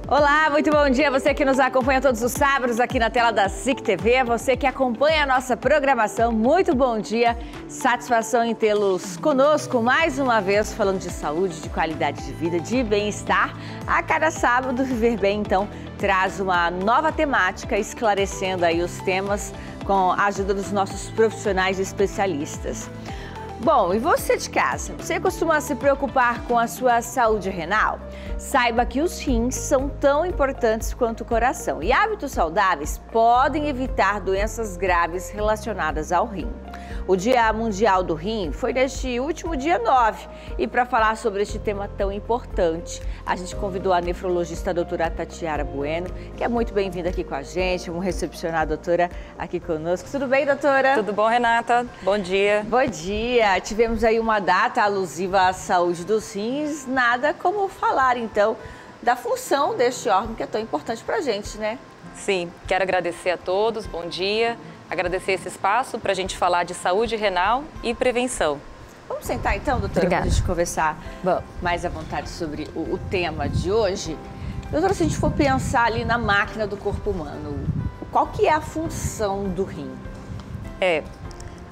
Olá, muito bom dia. Você que nos acompanha todos os sábados aqui na tela da SIC TV, você que acompanha a nossa programação, muito bom dia. Satisfação em tê-los conosco mais uma vez, falando de saúde, de qualidade de vida, de bem-estar. A cada sábado, Viver Bem, então, traz uma nova temática, esclarecendo aí os temas com a ajuda dos nossos profissionais e especialistas. Bom, e você de casa, você costuma se preocupar com a sua saúde renal? Saiba que os rins são tão importantes quanto o coração e hábitos saudáveis podem evitar doenças graves relacionadas ao rim. O Dia Mundial do Rim foi neste último dia 9 e para falar sobre este tema tão importante, a gente convidou a nefrologista a doutora Tatiara Bueno, que é muito bem-vinda aqui com a gente. Vamos recepcionar a doutora aqui conosco. Tudo bem, doutora? Tudo bom, Renata? Bom dia. Bom dia. Tivemos aí uma data alusiva à saúde dos rins, nada como falar então da função deste órgão que é tão importante para a gente, né? Sim, quero agradecer a todos, bom dia. Agradecer esse espaço para a gente falar de saúde renal e prevenção. Vamos sentar então, doutora, para a gente conversar mais à vontade sobre o tema de hoje. Doutora, se a gente for pensar ali na máquina do corpo humano, qual que é a função do rim?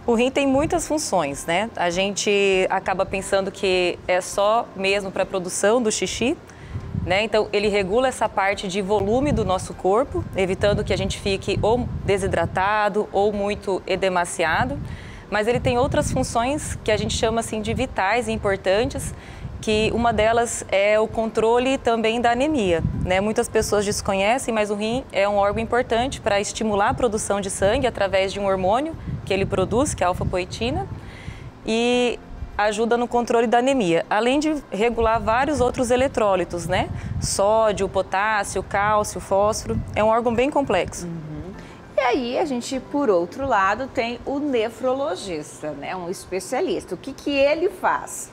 O rim tem muitas funções, né? A gente acaba pensando que é só mesmo para a produção do xixi, né? Então, ele regula essa parte de volume do nosso corpo, evitando que a gente fique ou desidratado ou muito edemaciado. Mas ele tem outras funções que a gente chama assim de vitais e importantes, que uma delas é o controle também da anemia, né? Muitas pessoas desconhecem, mas o rim é um órgão importante para estimular a produção de sangue através de um hormônio que ele produz, que é a alfa-poetina, e ajuda no controle da anemia, além de regular vários outros eletrólitos, né? Sódio, potássio, cálcio, fósforo. É um órgão bem complexo. E aí a gente, por outro lado, tem o nefrologista, né? Um especialista. O que ele faz?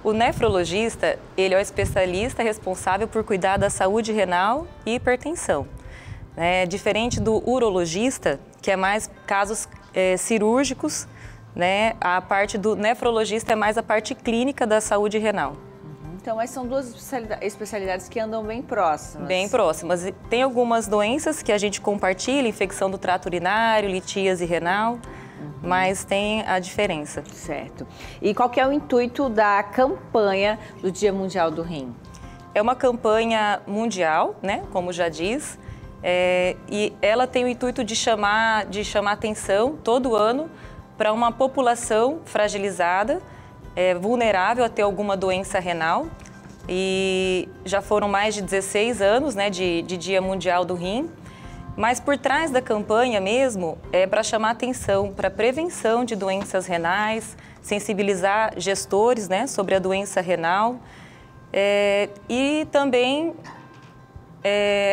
O nefrologista, ele é o especialista responsável por cuidar da saúde renal e hipertensão. Diferente do urologista, que é mais casos cirúrgicos, né? A parte do nefrologista é mais a parte clínica da saúde renal. Então, mas são duas especialidades que andam bem próximas. Bem próximas. Tem algumas doenças que a gente compartilha, infecção do trato urinário, litíase renal, mas tem a diferença. Certo. E qual que é o intuito da campanha do Dia Mundial do Rim? É uma campanha mundial, né? Como já diz, e ela tem o intuito de chamar atenção todo ano para uma população fragilizada, vulnerável a ter alguma doença renal. E já foram mais de 16 anos, né, de Dia Mundial do Rim. Mas por trás da campanha mesmo é para chamar atenção para a prevenção de doenças renais, sensibilizar gestores, né, sobre a doença renal e também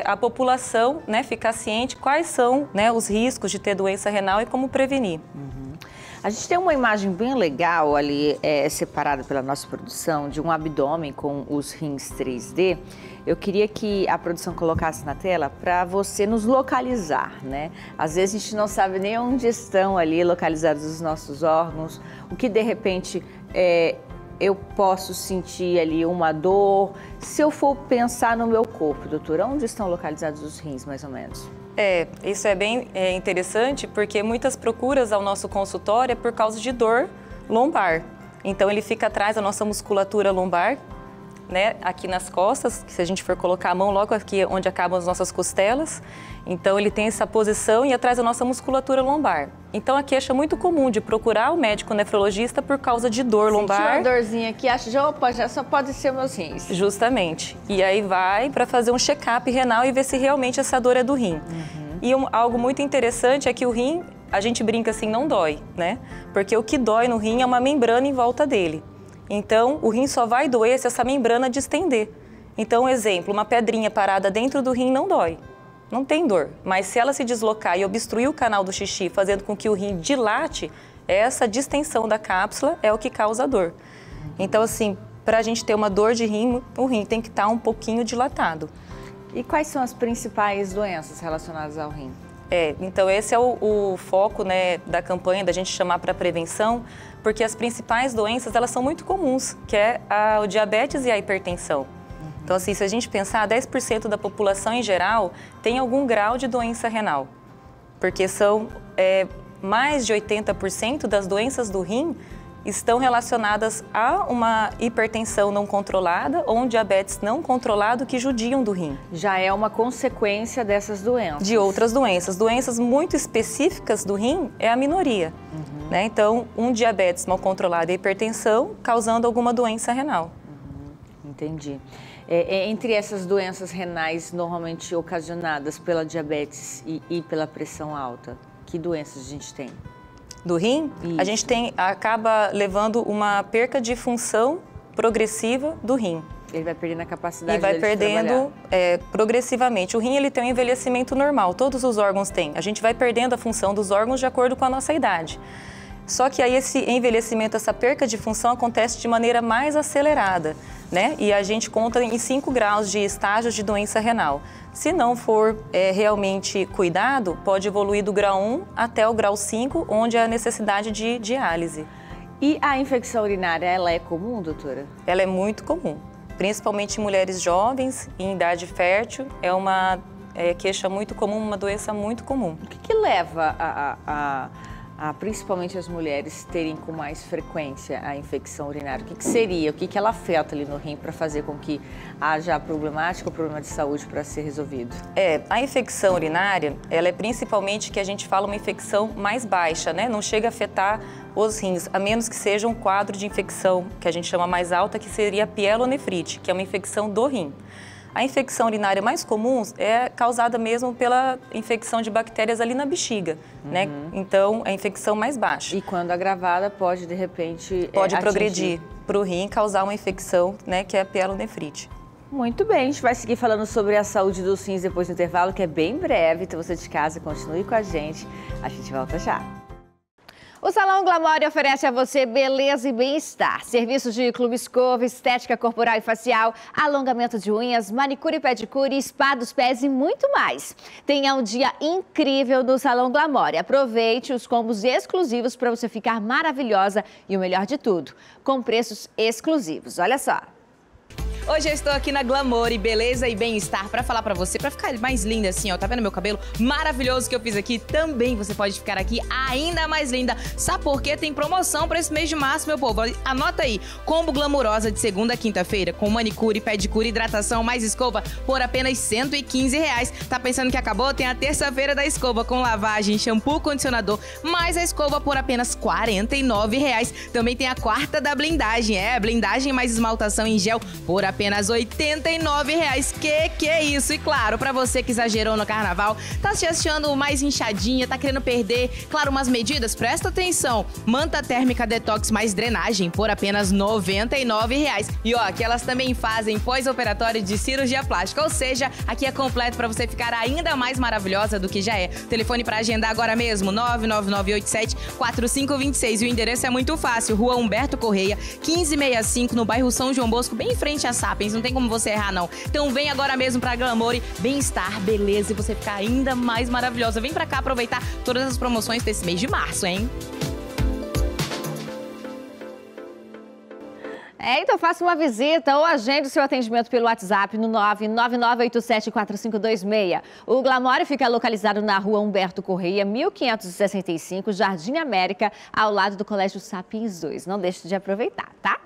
a população, né, ficar ciente quais são, né, os riscos de ter doença renal e como prevenir. A gente tem uma imagem bem legal ali, separada pela nossa produção, de um abdômen com os rins 3D. Eu queria que a produção colocasse na tela para você nos localizar, né? Às vezes a gente não sabe nem onde estão ali localizados os nossos órgãos, o que de repente eu posso sentir ali uma dor. Se eu for pensar no meu corpo, doutora, onde estão localizados os rins, mais ou menos? Isso é bem interessante, porque muitas procuras ao nosso consultório é por causa de dor lombar. Então, ele fica atrás da nossa musculatura lombar, né, aqui nas costas, que se a gente for colocar a mão logo aqui onde acabam as nossas costelas. Então, ele tem essa posição e atrás da nossa musculatura lombar. Então, a queixa é muito comum de procurar o médico nefrologista por causa de dor lombar. Sentiu uma dorzinha aqui, acha já só pode ser meus rins. Justamente. E aí vai para fazer um check-up renal e ver se realmente essa dor é do rim. E algo muito interessante é que o rim, a gente brinca assim, não dói, né? Porque o que dói no rim é uma membrana em volta dele. Então, o rim só vai doer se essa membrana distender. Então, exemplo, uma pedrinha parada dentro do rim não dói. Não tem dor, mas se ela se deslocar e obstruir o canal do xixi, fazendo com que o rim dilate, essa distensão da cápsula é o que causa a dor. Então, assim, para a gente ter uma dor de rim, o rim tem que estar um pouquinho dilatado. E quais são as principais doenças relacionadas ao rim? Então esse é o foco, né, da campanha, da gente chamar para prevenção, porque as principais doenças, elas são muito comuns, que é o diabetes e a hipertensão. Então, assim, se a gente pensar, 10% da população em geral tem algum grau de doença renal, porque são mais de 80% das doenças do rim estão relacionadas a uma hipertensão não controlada ou um diabetes não controlado que judiam do rim. Já é uma consequência dessas doenças. De outras doenças. Doenças muito específicas do rim é a minoria. Né? Então, um diabetes mal controlado e hipertensão causando alguma doença renal. Entendi. Entre essas doenças renais normalmente ocasionadas pela diabetes e pela pressão alta, que doenças a gente tem? Do rim, Isso. a gente acaba levando uma perca de função progressiva do rim. Ele vai perdendo a capacidade e vai dele de perdendo progressivamente. O rim ele tem um envelhecimento normal, todos os órgãos têm. A gente vai perdendo a função dos órgãos de acordo com a nossa idade. Só que aí esse envelhecimento, essa perca de função acontece de maneira mais acelerada, né? E a gente conta em 5 graus de estágios de doença renal. Se não for realmente cuidado, pode evoluir do grau 1 até o grau 5, onde há necessidade de diálise. E a infecção urinária, ela é comum, doutora? Ela é muito comum, principalmente em mulheres jovens, em idade fértil. É uma queixa muito comum, uma doença muito comum. O que leva a principalmente as mulheres terem com mais frequência a infecção urinária? O que seria? O que ela afeta ali no rim para fazer com que haja problemática ou problema de saúde para ser resolvido? A infecção urinária, ela é principalmente que a gente fala uma infecção mais baixa, né? Não chega a afetar os rins, a menos que seja um quadro de infecção que a gente chama mais alta, que seria a pielonefrite, que é uma infecção do rim. A infecção urinária mais comum é causada mesmo pela infecção de bactérias ali na bexiga, né? Então, é a infecção mais baixa. E quando agravada, pode, de repente, pode progredir para o rim e causar uma infecção, né, que é a pielonefrite. Muito bem, a gente vai seguir falando sobre a saúde dos rins depois do intervalo, que é bem breve. Então, você de casa, continue com a gente volta já. O Salão Glamore oferece a você beleza e bem-estar. Serviços de clube escova, estética corporal e facial, alongamento de unhas, manicure e pedicure, spa dos pés e muito mais. Tenha um dia incrível no Salão Glamore. Aproveite os combos exclusivos para você ficar maravilhosa e o melhor de tudo, com preços exclusivos. Olha só. Hoje eu estou aqui na Glamore, beleza e bem-estar, pra falar pra você, pra ficar mais linda assim, ó. Tá vendo meu cabelo maravilhoso que eu fiz aqui? Também você pode ficar aqui ainda mais linda. Sabe por quê? Tem promoção pra esse mês de março, meu povo. Anota aí, combo glamourosa de segunda a quinta-feira, com manicure, pedicure, hidratação, mais escova, por apenas R$115. Tá pensando que acabou? Tem a terça-feira da escova, com lavagem, shampoo, condicionador, mais a escova por apenas R$49. Também tem a quarta da blindagem, blindagem mais esmaltação em gel, por apenas R$89. Que é isso? E claro, pra você que exagerou no carnaval, tá se achando mais inchadinha, tá querendo perder, claro, umas medidas, presta atenção. Manta térmica detox mais drenagem por apenas R$99. E ó, que elas também fazem pós-operatório de cirurgia plástica, ou seja, aqui é completo pra você ficar ainda mais maravilhosa do que já é. Telefone pra agendar agora mesmo, 99987-4526. E o endereço é muito fácil, Rua Humberto Correia, 1565, no bairro São João Bosco, bem em frente a Sapiens, não tem como você errar não. Então vem agora mesmo pra Glamore, bem-estar, beleza e você ficar ainda mais maravilhosa. Vem pra cá aproveitar todas as promoções desse mês de março, hein? Então faça uma visita ou agende o seu atendimento pelo WhatsApp no 999874526. O Glamore fica localizado na Rua Humberto Correia, 1565, Jardim América, ao lado do Colégio Sapiens 2. Não deixe de aproveitar, tá?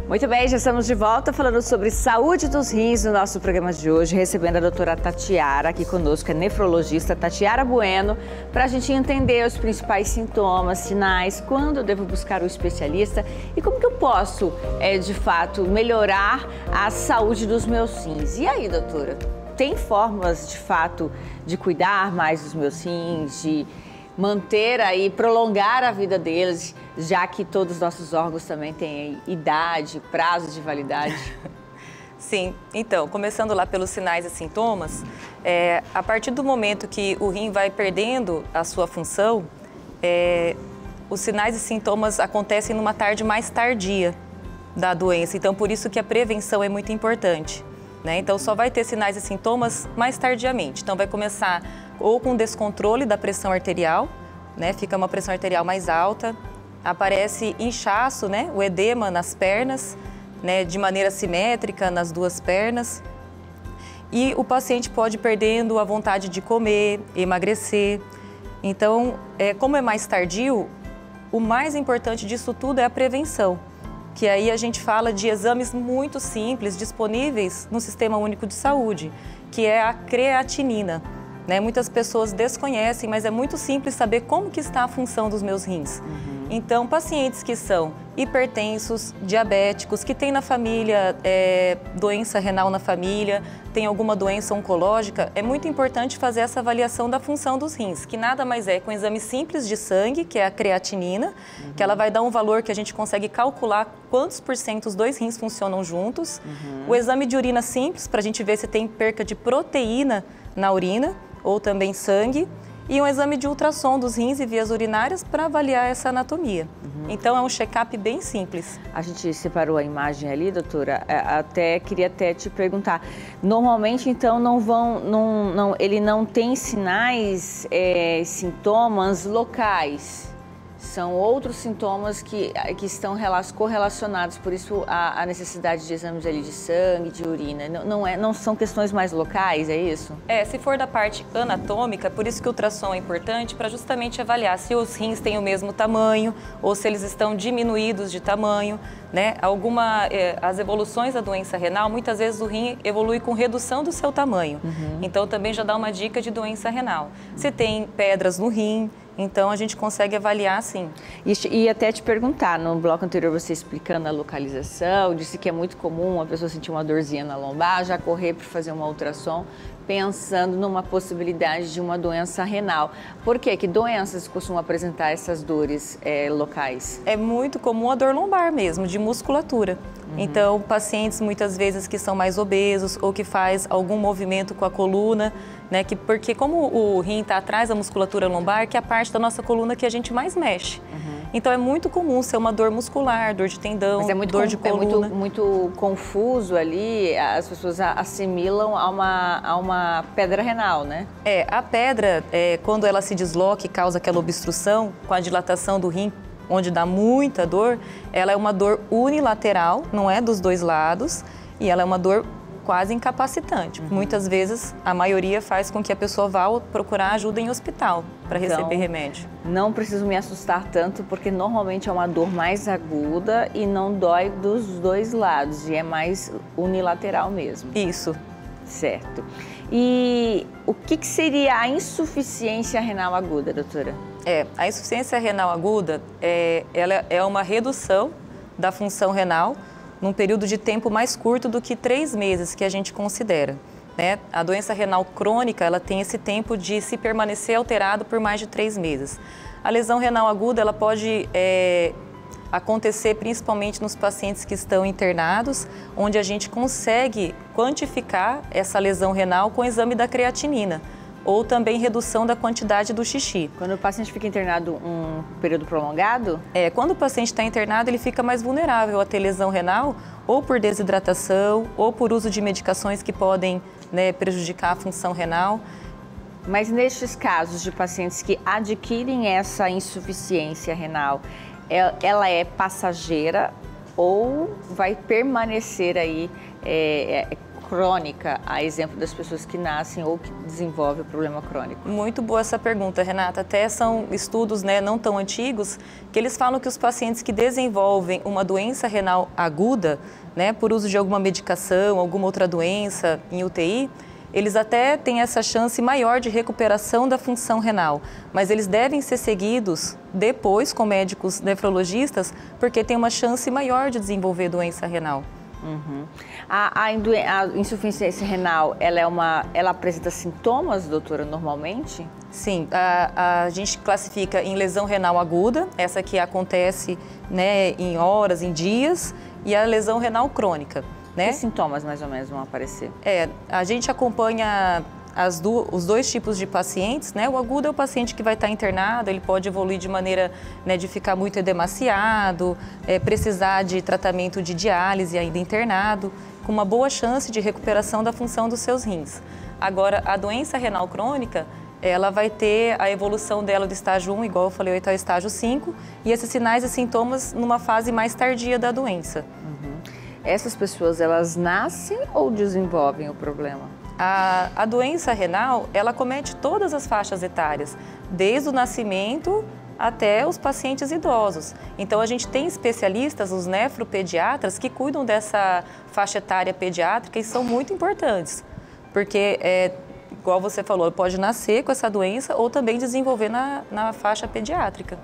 Muito bem, já estamos de volta falando sobre saúde dos rins no nosso programa de hoje, recebendo a doutora Tatiara aqui conosco, é nefrologista Tatiara Bueno, para a gente entender os principais sintomas, sinais, quando eu devo buscar o especialista e como que eu posso, de fato, melhorar a saúde dos meus rins. E aí, doutora, tem fórmulas, de fato, de cuidar mais dos meus rins, de manter aí, prolongar a vida deles, já que todos os nossos órgãos também têm idade, prazo de validade? Sim, então, começando lá pelos sinais e sintomas, a partir do momento que o rim vai perdendo a sua função, os sinais e sintomas acontecem numa tarde mais tardia da doença, então por isso que a prevenção é muito importante, né? Então só vai ter sinais e sintomas mais tardiamente, então vai começar ou com descontrole da pressão arterial, né? Fica uma pressão arterial mais alta, aparece inchaço, né? O edema nas pernas, né? De maneira simétrica nas duas pernas. E o paciente pode ir perdendo a vontade de comer, emagrecer. Então, como é mais tardio, o mais importante disso tudo é a prevenção, que aí a gente fala de exames muito simples, disponíveis no Sistema Único de Saúde, que é a creatinina. Né? Muitas pessoas desconhecem, mas é muito simples saber como que está a função dos meus rins. Então, pacientes que são hipertensos, diabéticos, que têm na família doença renal na família, tem alguma doença oncológica, é muito importante fazer essa avaliação da função dos rins, que nada mais é com um exame simples de sangue, que é a creatinina, que ela vai dar um valor que a gente consegue calcular quantos % os dois rins funcionam juntos. O exame de urina simples, para a gente ver se tem perca de proteína na urina, ou também sangue. E um exame de ultrassom dos rins e vias urinárias para avaliar essa anatomia. Então, é um check-up bem simples. A gente separou a imagem ali, doutora, queria te perguntar. Normalmente, então, ele não tem sinais, sintomas locais? São outros sintomas que estão correlacionados, por isso a necessidade de exames ali de sangue, de urina. Não são questões mais locais, é isso? Se for da parte anatômica, por isso que o ultrassom é importante para justamente avaliar se os rins têm o mesmo tamanho ou se eles estão diminuídos de tamanho, né? As evoluções da doença renal, muitas vezes o rim evolui com redução do seu tamanho. Então também já dá uma dica de doença renal. Se tem pedras no rim, então a gente consegue avaliar sim. E até te perguntar, no bloco anterior você explicando a localização, disse que é muito comum a pessoa sentir uma dorzinha na lombar, já correr para fazer uma ultrassom, pensando numa possibilidade de uma doença renal. Por quê? Que doenças costumam apresentar essas dores locais? É muito comum a dor lombar mesmo, de musculatura. Então, pacientes muitas vezes que são mais obesos ou que faz algum movimento com a coluna, né? Porque como o rim está atrás da musculatura lombar, que é a parte da nossa coluna que a gente mais mexe. Então, é muito comum ser uma dor muscular, dor de tendão, dor de coluna. É muito confuso ali, as pessoas assimilam a uma pedra renal, né? A pedra, quando ela se desloca e causa aquela obstrução, com a dilatação do rim, onde dá muita dor, ela é uma dor unilateral, não é dos dois lados, e ela é uma dor quase incapacitante. Muitas vezes, a maioria faz com que a pessoa vá procurar ajuda em hospital para receber remédio. Não preciso me assustar tanto, porque normalmente é uma dor mais aguda e não dói dos dois lados, e é mais unilateral mesmo. Isso. Certo. E o que seria a insuficiência renal aguda, doutora? A insuficiência renal aguda, ela é uma redução da função renal num período de tempo mais curto do que 3 meses, que a gente considera. Né? A doença renal crônica, ela tem esse tempo de se permanecer alterado por mais de 3 meses. A lesão renal aguda, ela pode acontecer principalmente nos pacientes que estão internados, onde a gente consegue quantificar essa lesão renal com o exame da creatinina, ou também redução da quantidade do xixi. Quando o paciente fica internado um período prolongado? Quando o paciente está internado, ele fica mais vulnerável a ter lesão renal, ou por desidratação, ou por uso de medicações que podem, né, prejudicar a função renal. Mas nestes casos de pacientes que adquirem essa insuficiência renal, ela é passageira ou vai permanecer aí crônica, a exemplo das pessoas que nascem ou que desenvolvem o problema crônico? Muito boa essa pergunta, Renata. Até são estudos, né, não tão antigos, que eles falam que os pacientes que desenvolvem uma doença renal aguda, né, por uso de alguma medicação, alguma outra doença em UTI, eles até têm essa chance maior de recuperação da função renal, mas eles devem ser seguidos depois com médicos nefrologistas, porque tem uma chance maior de desenvolver doença renal. A insuficiência renal, ela apresenta sintomas, doutora, normalmente? Sim, a gente classifica em lesão renal aguda, essa que acontece, né, em horas, em dias, e a lesão renal crônica. Né? Que sintomas mais ou menos vão aparecer? A gente acompanha os dois tipos de pacientes, né? O agudo é o paciente que vai estar internado, ele pode evoluir de maneira, né, de ficar muito edemaciado, precisar de tratamento de diálise ainda internado, com uma boa chance de recuperação da função dos seus rins. Agora, a doença renal crônica, ela vai ter a evolução dela do estágio 1, igual eu falei, até o estágio 5, e esses sinais e sintomas numa fase mais tardia da doença. Essas pessoas, elas nascem ou desenvolvem o problema? A doença renal, ela comete todas as faixas etárias, desde o nascimento até os pacientes idosos. Então, a gente tem especialistas, os nefropediatras, que cuidam dessa faixa etária pediátrica e são muito importantes, porque, igual você falou, pode nascer com essa doença ou também desenvolver na faixa pediátrica.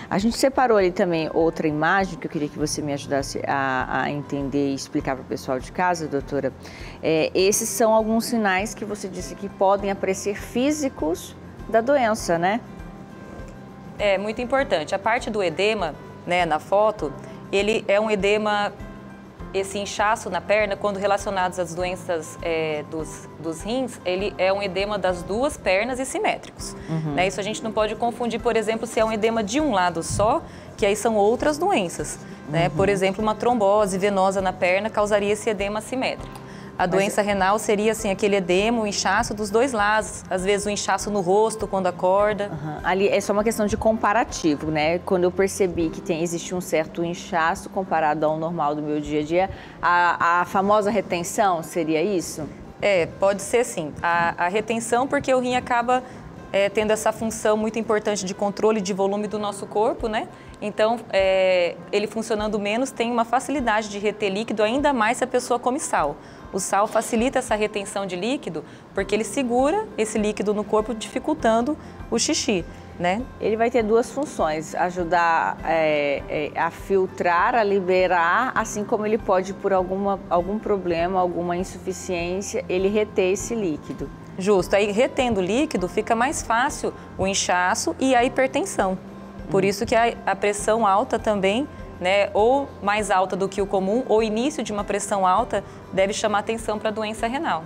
A gente separou ali também outra imagem que eu queria que você me ajudasse a entender e explicar para o pessoal de casa, doutora. Esses são alguns sinais que você disse que podem aparecer físicos da doença, né? É muito importante. A parte do edema, né, na foto, ele é um edema, esse inchaço na perna, quando relacionados às doenças dos rins, ele é um edema das duas pernas e simétricos. Né? Isso a gente não pode confundir, por exemplo, se é um edema de um lado só, que aí são outras doenças. Né? Por exemplo, uma trombose venosa na perna causaria esse edema assimétrico. A doença renal seria assim, aquele edema, o inchaço dos dois lados. Às vezes o inchaço no rosto quando acorda. Ali é só uma questão de comparativo, né? Quando eu percebi que existe um certo inchaço comparado ao normal do meu dia a dia, a famosa retenção seria isso? Pode ser sim. A retenção, porque o rim acaba tendo essa função muito importante de controle de volume do nosso corpo, né? Então, ele funcionando menos tem uma facilidade de reter líquido, ainda mais se a pessoa come sal. O sal facilita essa retenção de líquido porque ele segura esse líquido no corpo, dificultando o xixi, né? Ele vai ter duas funções, ajudar a filtrar, a liberar, assim como ele pode, por algum problema, alguma insuficiência, ele reter esse líquido. Justo, aí retendo líquido fica mais fácil o inchaço e a hipertensão. Por isso que a pressão alta também, né, ou mais alta do que o comum, ou início de uma pressão alta, deve chamar atenção para a doença renal.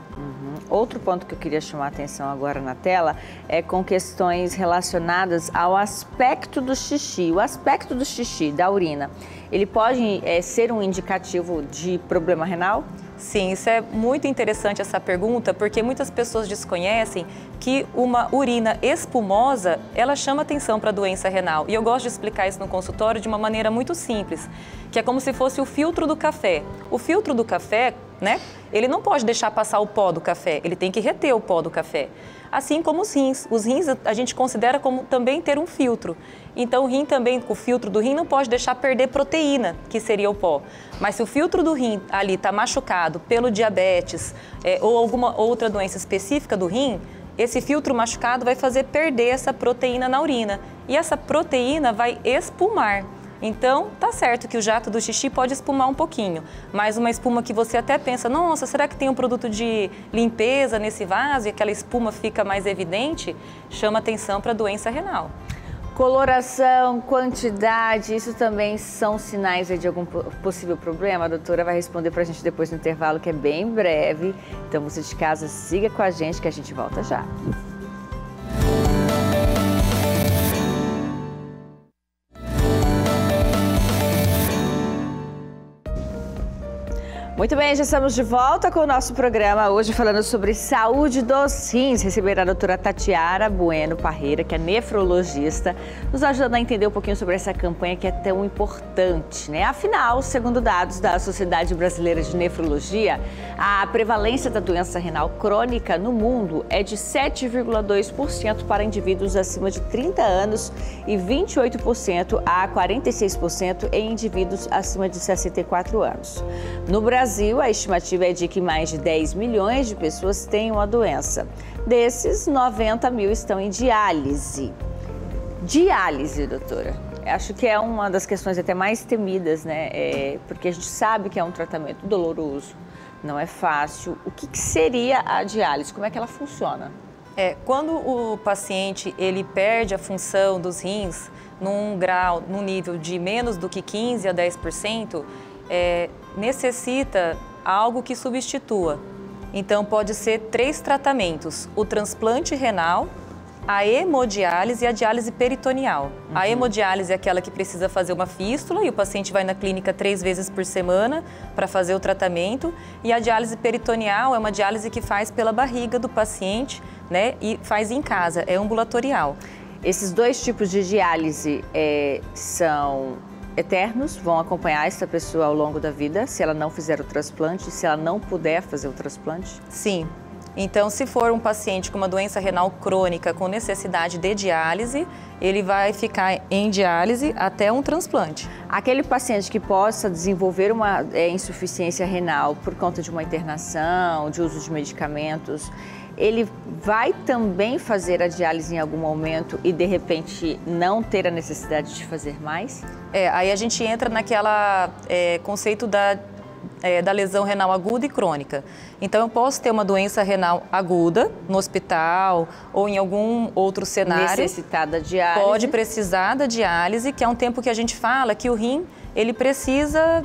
Outro ponto que eu queria chamar a atenção agora na tela é com questões relacionadas ao aspecto do xixi. O aspecto do xixi, da urina, ele pode ser um indicativo de problema renal? Sim, isso é muito interessante essa pergunta, porque muitas pessoas desconhecem que uma urina espumosa, ela chama atenção para a doença renal. E eu gosto de explicar isso no consultório de uma maneira muito simples, que é como se fosse o filtro do café. O filtro do café, né, ele não pode deixar passar o pó do café, ele tem que reter o pó do café. Assim como os rins. Os rins a gente considera como também ter um filtro. Então o rim também, o filtro do rim não pode deixar perder proteína, que seria o pó. Mas se o filtro do rim ali está machucado pelo diabetes ou alguma outra doença específica do rim, esse filtro machucado vai fazer perder essa proteína na urina. E essa proteína vai espumar. Então, tá certo que o jato do xixi pode espumar um pouquinho, mas uma espuma que você até pensa, nossa, será que tem um produto de limpeza nesse vaso e aquela espuma fica mais evidente? Chama atenção para a doença renal. Coloração, quantidade, isso também são sinais de algum possível problema? A doutora vai responder para a gente depois no intervalo, que é bem breve. Então, você de casa, siga com a gente que a gente volta já. Muito bem, já estamos de volta com o nosso programa, hoje falando sobre saúde dos rins. Receber a doutora Tatiara Bueno Parreira, que é nefrologista, nos ajudando a entender um pouquinho sobre essa campanha que é tão importante, né? Afinal, segundo dados da Sociedade Brasileira de Nefrologia, a prevalência da doença renal crônica no mundo é de 7,2% para indivíduos acima de 30 anos e 28% a 46% em indivíduos acima de 64 anos. No Brasil, a estimativa é de que mais de 10 milhões de pessoas tenham a doença. Desses, 90 mil estão em diálise. Diálise, doutora. Acho que é uma das questões até mais temidas, né? Porque a gente sabe que é um tratamento doloroso, não é fácil. O que seria a diálise? Como é que ela funciona? Quando o paciente ele perde a função dos rins num grau, num nível de menos do que 15 a 10%, necessita algo que substitua. Então, pode ser 3 tratamentos: o transplante renal, a hemodiálise e a diálise peritoneal. A hemodiálise é aquela que precisa fazer uma fístula e o paciente vai na clínica 3 vezes por semana para fazer o tratamento. E a diálise peritoneal é uma diálise que faz pela barriga do paciente, né, e faz em casa, é ambulatorial. Esses 2 tipos de diálise são eternos, vão acompanhar essa pessoa ao longo da vida, se ela não fizer o transplante, se ela não puder fazer o transplante? Sim. Então, se for um paciente com uma doença renal crônica com necessidade de diálise, ele vai ficar em diálise até um transplante. Aquele paciente que possa desenvolver uma insuficiência renal por conta de uma internação, de uso de medicamentos, ele vai também fazer a diálise em algum momento e, de repente, não ter a necessidade de fazer mais? Aí a gente entra naquela conceito da lesão renal aguda e crônica. Então, eu posso ter uma doença renal aguda no hospital ou em algum outro cenário. Necessitar da diálise. Pode precisar da diálise, que é um tempo que a gente fala que o rim, ele precisa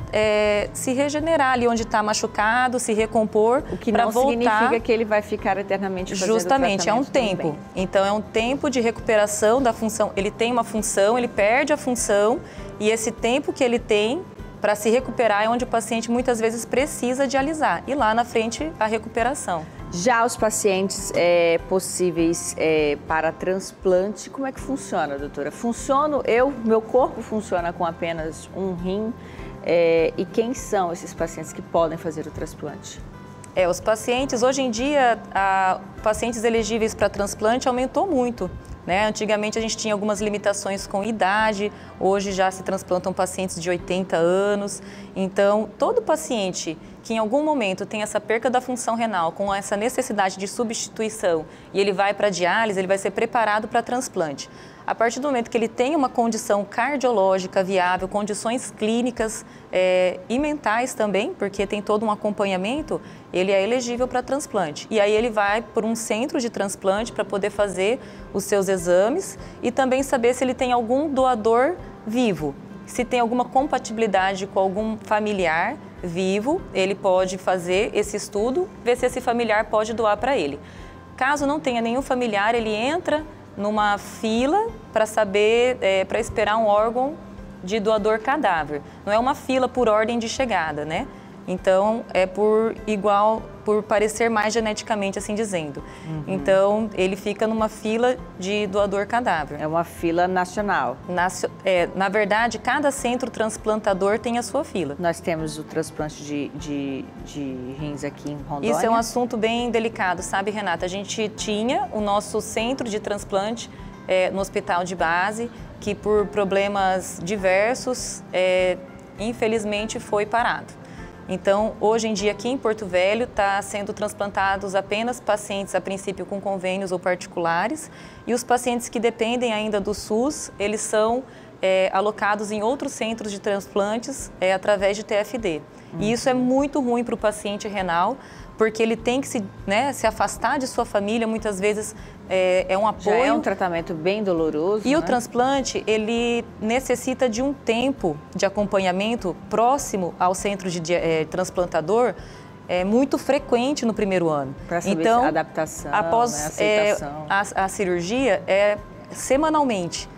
se regenerar ali onde está machucado, se recompor. O que não significa que ele vai ficar eternamente fazendo Justamente, é um tempo. Então, é um tempo de recuperação da função. Ele tem uma função, ele perde a função e esse tempo que ele tem para se recuperar é onde o paciente muitas vezes precisa dialisar e lá na frente a recuperação. Já os pacientes possíveis para transplante, como é que funciona, doutora? Meu corpo funciona com apenas um rim e quem são esses pacientes que podem fazer o transplante? Os pacientes, hoje em dia, pacientes elegíveis para transplante aumentou muito. Né? Antigamente a gente tinha algumas limitações com idade, hoje já se transplantam pacientes de 80 anos. Então, todo paciente que em algum momento tem essa perca da função renal, com essa necessidade de substituição, e ele vai para diálise, ele vai ser preparado para transplante. A partir do momento que ele tem uma condição cardiológica viável, condições clínicas e mentais também, porque tem todo um acompanhamento, ele é elegível para transplante. E aí ele vai por um centro de transplante para poder fazer os seus exames e também saber se ele tem algum doador vivo. Se tem alguma compatibilidade com algum familiar vivo, ele pode fazer esse estudo, ver se esse familiar pode doar para ele. Caso não tenha nenhum familiar, ele entra numa fila para saber, para esperar um órgão de doador cadáver. Não é uma fila por ordem de chegada, né? Então, é por parecer mais geneticamente, assim dizendo. Então, ele fica numa fila de doador cadáver. É uma fila nacional. Na verdade, cada centro transplantador tem a sua fila. Nós temos o transplante de rins aqui em Rondônia. Isso é um assunto bem delicado, sabe, Renata? A gente tinha o nosso centro de transplante no hospital de base, que por problemas diversos, infelizmente, foi parado. Então, hoje em dia, aqui em Porto Velho, está sendo transplantados apenas pacientes, a princípio, com convênios ou particulares. E os pacientes que dependem ainda do SUS, eles são alocados em outros centros de transplantes através de TFD. E isso é muito ruim para o paciente renal, porque ele tem que se afastar de sua família, muitas vezes é um apoio. Já é um tratamento bem doloroso, E né? o transplante, ele necessita de um tempo de acompanhamento próximo ao centro de transplantador, muito frequente no primeiro ano. Para saber então, a adaptação, após aceitação. A cirurgia é semanalmente.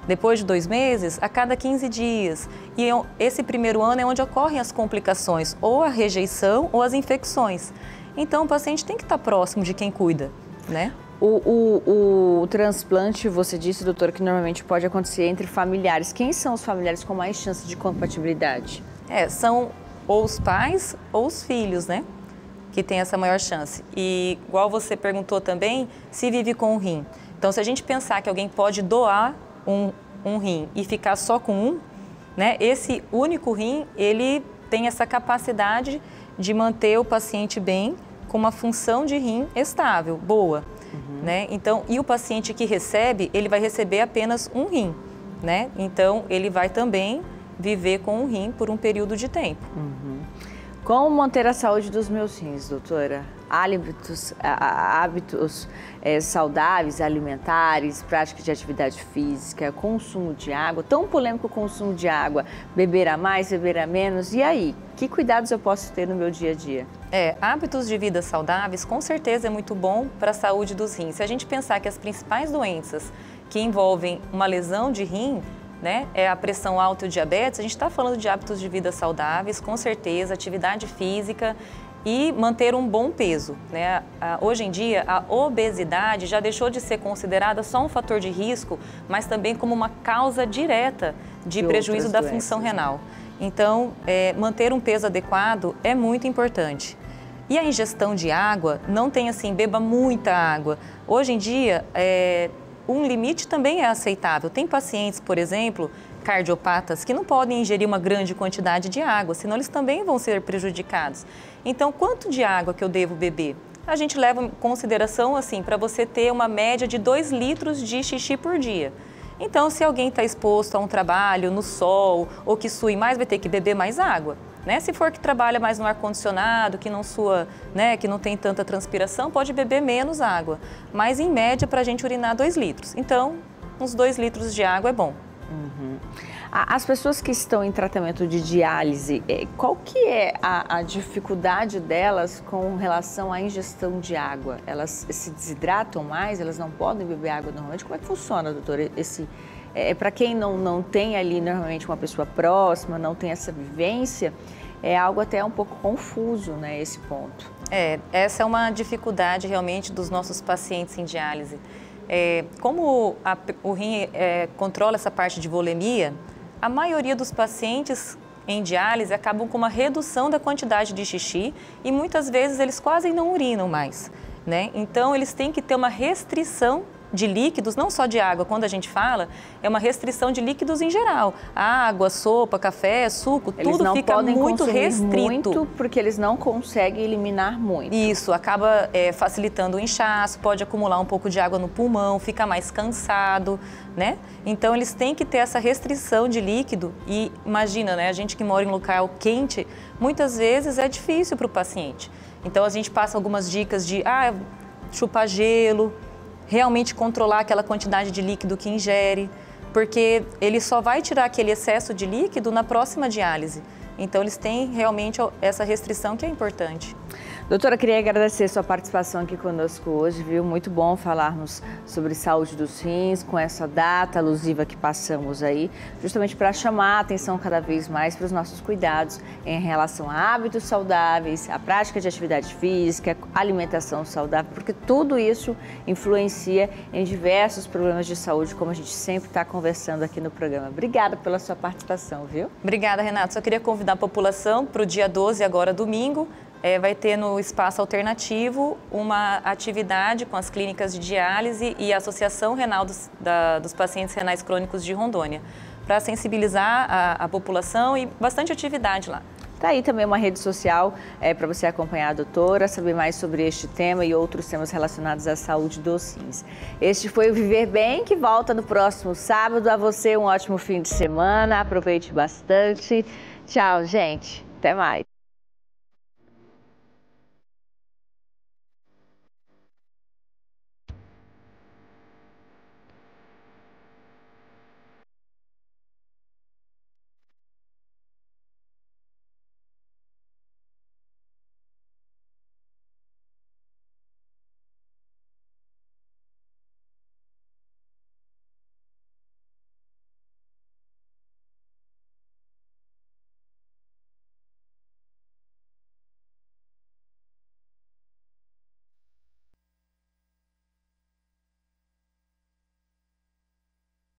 Depois de 2 meses, a cada 15 dias. E esse primeiro ano é onde ocorrem as complicações, ou a rejeição ou as infecções. Então, o paciente tem que estar próximo de quem cuida, né? O transplante, você disse, doutora, que normalmente pode acontecer entre familiares. Quem são os familiares com mais chance de compatibilidade? São ou os pais ou os filhos, né? Que tem essa maior chance. E, igual você perguntou também, se vive com um rim. Então, se a gente pensar que alguém pode doar um rim e ficar só com um, né? Esse único rim, ele tem essa capacidade de manter o paciente bem, com uma função de rim estável, boa, né? Então, e o paciente que recebe, ele vai receber apenas um rim, né? Então, ele vai também viver com um rim por um período de tempo. Como manter a saúde dos meus rins, doutora? hábitos saudáveis, alimentares, prática de atividade física, consumo de água, tão polêmico o consumo de água, beber a mais, beber a menos, e aí? Que cuidados eu posso ter no meu dia a dia? Hábitos de vida saudáveis com certeza é muito bom para a saúde dos rins. Se a gente pensar que as principais doenças que envolvem uma lesão de rim, né, é a pressão alta e o diabetes, a gente está falando de hábitos de vida saudáveis, com certeza, atividade física e manter um bom peso, né? Hoje em dia, a obesidade já deixou de ser considerada só um fator de risco, mas também como uma causa direta de prejuízo da função renal. Então, manter um peso adequado é muito importante. E a ingestão de água, não tem assim, beba muita água. Hoje em dia, um limite também é aceitável. Tem pacientes, por exemplo, cardiopatas, que não podem ingerir uma grande quantidade de água, senão eles também vão ser prejudicados. Então, quanto de água que eu devo beber? A gente leva em consideração, assim, para você ter uma média de 2 litros de xixi por dia. Então, se alguém está exposto a um trabalho no sol ou que sue mais, vai ter que beber mais água. Né? Se for que trabalha mais no ar-condicionado, que não sua, né, que não tem tanta transpiração, pode beber menos água. Mas, em média, para a gente urinar 2 litros. Então, uns 2 litros de água é bom. Uhum. As pessoas que estão em tratamento de diálise, qual que é a dificuldade delas com relação à ingestão de água? Elas se desidratam mais? Elas não podem beber água normalmente? Como é que funciona, doutora? Para quem não tem ali normalmente uma pessoa próxima, não tem essa vivência, é algo até um pouco confuso, né, esse ponto. Essa é uma dificuldade realmente dos nossos pacientes em diálise. Como o rim controla essa parte de volemia, a maioria dos pacientes em diálise acabam com uma redução da quantidade de xixi e muitas vezes eles quase não urinam mais, né? Então eles têm que ter uma restrição de líquidos, não só de água, quando a gente fala, é uma restrição de líquidos em geral. Água, sopa, café, suco, tudo fica muito restrito. Muito porque eles não conseguem eliminar muito. Isso, acaba facilitando o inchaço, pode acumular um pouco de água no pulmão, fica mais cansado, né? Então eles têm que ter essa restrição de líquido e imagina, né, a gente que mora em local quente, muitas vezes é difícil para o paciente. Então a gente passa algumas dicas de chupar gelo, realmente controlar aquela quantidade de líquido que ingere, porque ele só vai tirar aquele excesso de líquido na próxima diálise. Então, eles têm realmente essa restrição que é importante. Doutora, queria agradecer sua participação aqui conosco hoje, viu? Muito bom falarmos sobre saúde dos rins, com essa data alusiva que passamos aí, justamente para chamar a atenção cada vez mais para os nossos cuidados em relação a hábitos saudáveis, a prática de atividade física, alimentação saudável, porque tudo isso influencia em diversos problemas de saúde, como a gente sempre está conversando aqui no programa. Obrigada pela sua participação, viu? Obrigada, Renata. Só queria convidar a população para o dia 12, agora domingo, vai ter no Espaço Alternativo uma atividade com as clínicas de diálise e a Associação Renal dos Pacientes Renais Crônicos de Rondônia, para sensibilizar a população e bastante atividade lá. Tá aí também uma rede social para você acompanhar a doutora, saber mais sobre este tema e outros temas relacionados à saúde dos rins. Este foi o Viver Bem, que volta no próximo sábado. A você um ótimo fim de semana, aproveite bastante. Tchau, gente. Até mais.